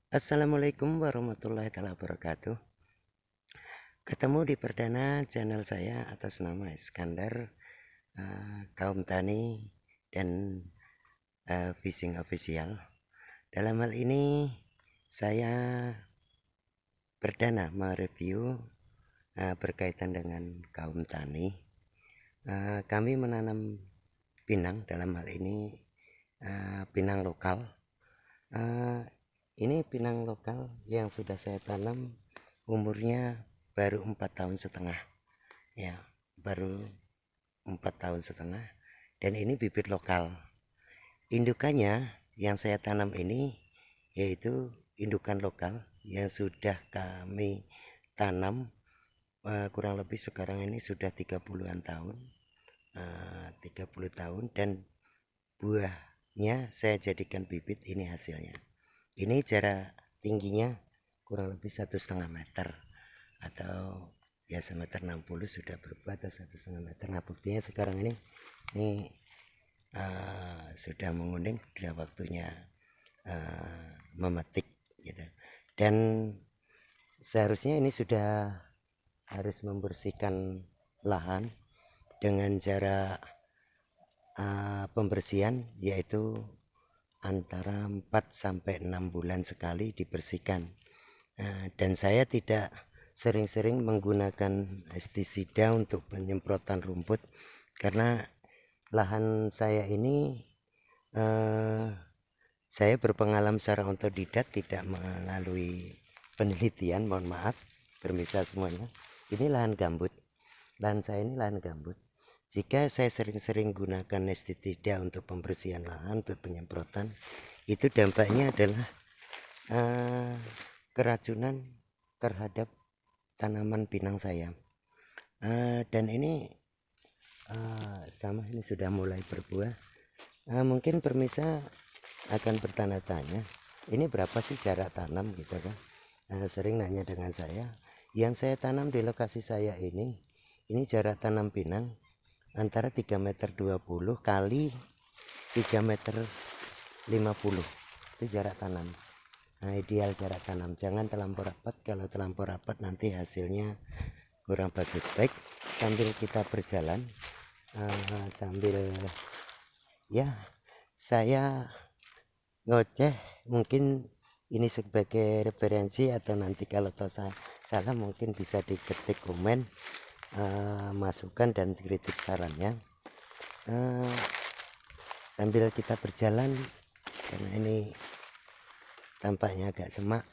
Assalamualaikum warahmatullahi wabarakatuh. Ketemu di perdana channel saya atas nama Iskandar, kaum tani dan fishing official. Dalam hal ini saya perdana mereview berkaitan dengan kaum tani. Kami menanam pinang, dalam hal ini pinang lokal. Ini pinang lokal yang sudah saya tanam, umurnya baru 4,5 tahun, ya, baru 4,5 tahun, dan ini bibit lokal. Indukannya yang saya tanam ini yaitu indukan lokal yang sudah kami tanam kurang lebih sekarang ini sudah 30-an tahun, 30 tahun, dan buahnya saya jadikan bibit. Ini hasilnya. Ini jarak tingginya kurang lebih 1,5 meter atau ya 1,60 meter sudah berbuah, atau 1,5 meter. Nah, buktinya sekarang ini sudah menguning, sudah waktunya memetik gitu. Dan seharusnya ini sudah harus membersihkan lahan dengan jarak pembersihan yaitu antara 4 sampai 6 bulan sekali dibersihkan. Dan saya tidak sering-sering menggunakan pestisida untuk penyemprotan rumput karena lahan saya ini saya berpengalaman secara otodidak, tidak melalui penelitian, mohon maaf permisa semuanya. Ini lahan gambut, lahan saya ini lahan gambut. Jika saya sering-sering gunakan pestisida untuk pembersihan lahan, untuk penyemprotan, itu dampaknya adalah keracunan terhadap tanaman pinang saya. Dan ini sama, ini sudah mulai berbuah. Mungkin permisa akan bertanya-tanya, ini berapa sih jarak tanam gitu kan. Sering nanya dengan saya. Yang saya tanam di lokasi saya ini jarak tanam pinang antara 3,20 meter kali 3,50 meter, itu jarak tanam. Ideal jarak tanam, jangan terlampau rapat. Kalau terlampau rapat nanti hasilnya kurang bagus. Baik, sambil kita berjalan, sambil ya saya ngoceh, mungkin ini sebagai referensi, atau nanti kalau salah mungkin bisa diketik komen masukan dan kritik sarannya. Sambil kita berjalan, karena ini tampaknya agak semak,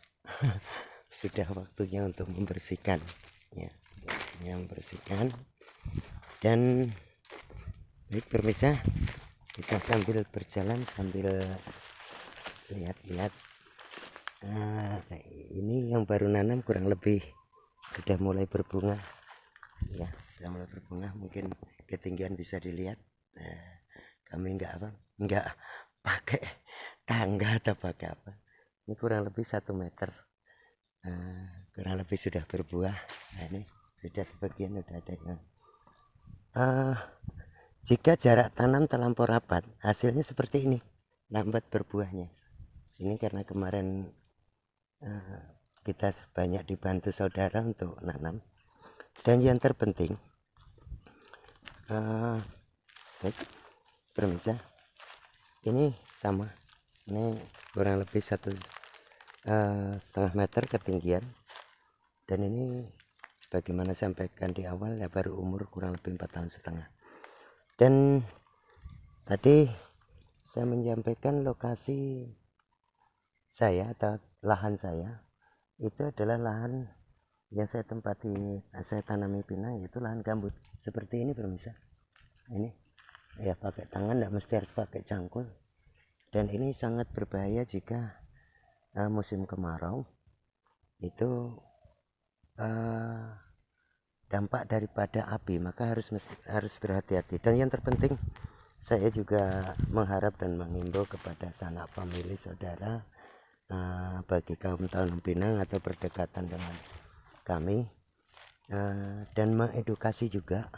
sudah waktunya untuk membersihkan ya, membersihkan. Dan baik pemirsa, kita sambil berjalan sambil lihat-lihat. Ini yang baru nanam kurang lebih sudah mulai berbunga ya, sudah mulai berbunga. Mungkin ketinggian bisa dilihat. Kami enggak pakai tangga atau pakai apa. Ini kurang lebih 1 meter, kurang lebih sudah berbuah. Nah, ini sudah sebagian sudah ada yang jika jarak tanam terlampau rapat, hasilnya seperti ini, lambat berbuahnya. Ini karena kemarin kita banyak dibantu saudara untuk nanam. Dan yang terpenting, permisa, ini sama, ini kurang lebih 1,5 meter ketinggian. Dan ini sebagaimana sampaikan di awal ya, baru umur kurang lebih 4,5 tahun. Dan tadi saya menyampaikan lokasi saya atau lahan saya itu adalah lahan yang saya tempati, saya tanami pinang, yaitu lahan gambut seperti ini pemirsa. Ini ya pakai tangan, tidak mesti harus pakai cangkul. Dan ini sangat berbahaya jika musim kemarau. Itu dampak daripada api, maka harus berhati-hati. Dan yang terpenting, saya juga mengharap dan mengimbau kepada sanak famili saudara, bagi kaum tanam pinang atau berdekatan dengan kami, dan mengedukasi juga,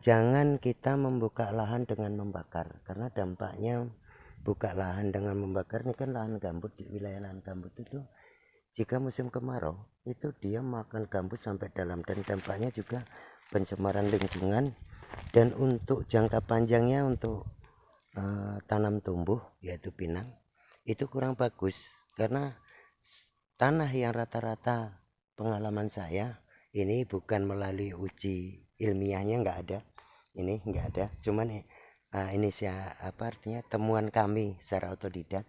jangan kita membuka lahan dengan membakar, karena dampaknya buka lahan dengan membakar. Ini kan lahan gambut, di wilayah lahan gambut itu jika musim kemarau itu dia makan gambut sampai dalam, dan dampaknya juga pencemaran lingkungan. Dan untuk jangka panjangnya untuk tanam tumbuh yaitu pinang itu kurang bagus, karena tanah yang rata-rata pengalaman saya ini bukan melalui uji ilmiahnya, nggak ada, cuman ini artinya temuan kami secara otodidak.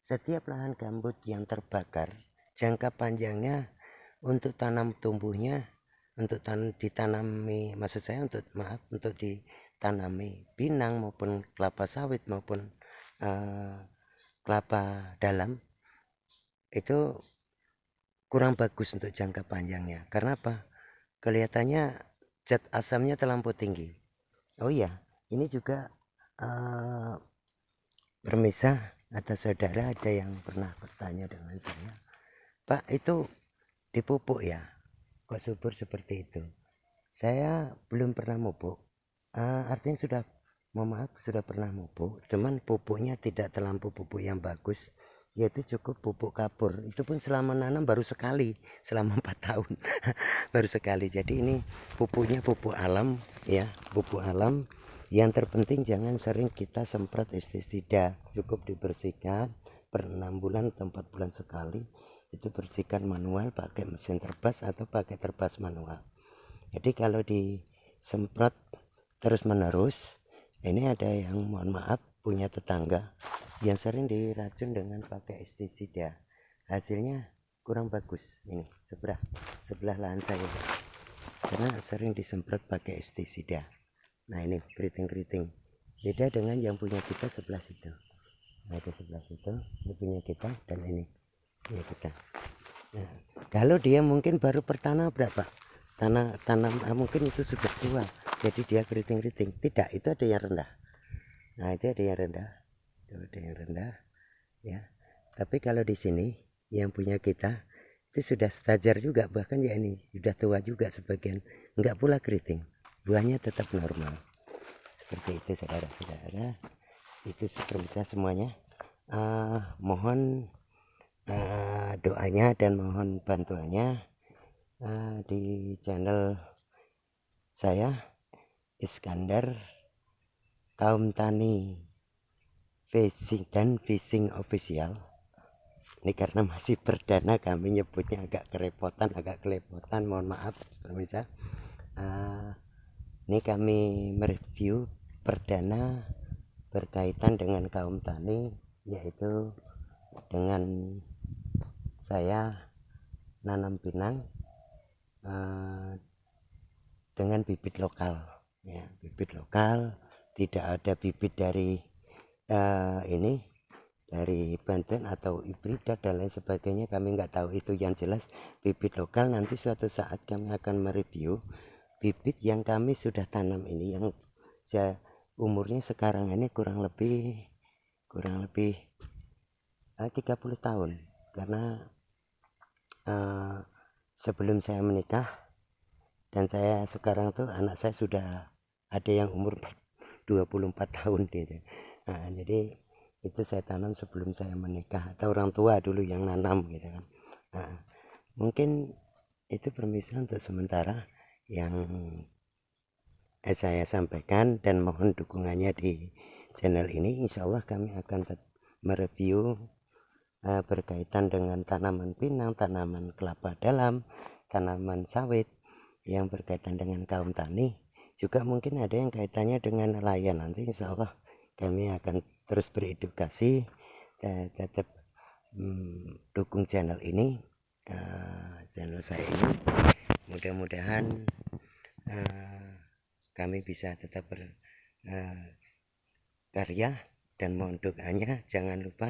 Setiap lahan gambut yang terbakar, jangka panjangnya untuk tanam tumbuhnya, untuk ditanami, maksud saya untuk ditanami pinang maupun kelapa sawit maupun kelapa dalam itu kurang bagus untuk jangka panjangnya. Karena apa? Kelihatannya zat asamnya terlampau tinggi. Oh iya, ini juga permisah atas saudara, ada yang pernah bertanya dengan saya, Pak, itu dipupuk ya, kok subur seperti itu? Saya belum pernah mupuk, artinya sudah, mohon maaf, sudah pernah mupuk, cuman pupuknya tidak terlampau pupuk yang bagus, yaitu cukup pupuk kapur. Itu pun selama nanam baru sekali, selama 4 tahun baru sekali. Jadi ini pupuknya pupuk alam ya, pupuk alam. Yang terpenting jangan sering kita semprot pestisida, cukup dibersihkan per 6 bulan atau 4 bulan sekali. Itu bersihkan manual pakai mesin terbas atau pakai terbas manual. Jadi kalau disemprot terus menerus, ini ada yang mohon maaf punya tetangga yang sering diracun dengan pakai pestisida, hasilnya kurang bagus. Ini sebelah lahan saya karena sering disemprot pakai pestisida. Nah ini keriting-keriting, beda dengan yang punya kita sebelah situ. Nah itu sebelah situ, ini punya kita, dan ini punya kita. Nah, kalau dia mungkin baru pertanam berapa tanam mungkin itu sudah tua, jadi dia keriting-keriting. Tidak, itu ada yang rendah. Nah itu ada yang rendah, itu ada yang rendah ya. Tapi kalau di sini yang punya kita itu sudah stajar juga, bahkan ya ini sudah tua juga sebagian, enggak pula keriting, buahnya tetap normal. Seperti itu saudara-saudara, itu bisa semuanya. Mohon doanya dan mohon bantuannya di channel saya Iskandar Kaum Tani Fishing dan Fishing Official. Ini karena masih perdana kami nyebutnya agak kelepotan, mohon maaf pemirsa. Ini kami mereview perdana berkaitan dengan kaum tani, yaitu dengan saya nanam pinang dengan bibit lokal ya, bibit lokal, tidak ada bibit dari ini dari Banten atau hibrida dan lain sebagainya, kami nggak tahu itu. Yang jelas bibit lokal. Nanti suatu saat kami akan mereview bibit yang kami sudah tanam ini, yang umurnya sekarang ini kurang lebih 30 tahun, karena sebelum saya menikah dan saya sekarang tuh anak saya sudah ada yang umur 24 tahun gitu. Nah, jadi itu saya tanam sebelum saya menikah, atau orang tua dulu yang nanam gitu kan. Nah, mungkin itu permisan untuk sementara yang saya sampaikan, dan mohon dukungannya di channel ini. Insya Allah kami akan mereview berkaitan dengan tanaman pinang, tanaman kelapa dalam, tanaman sawit yang berkaitan dengan kaum tani. Juga mungkin ada yang kaitannya dengan nelayan. Nanti insya Allah kami akan terus beredukasi. Tetap dukung channel ini, channel saya ini. Mudah-mudahan kami bisa tetap berkarya, dan mohon doanya. Jangan lupa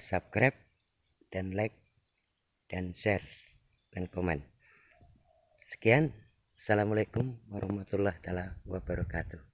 subscribe dan like dan share dan komen. Sekian, assalamualaikum warahmatullahi wabarakatuh.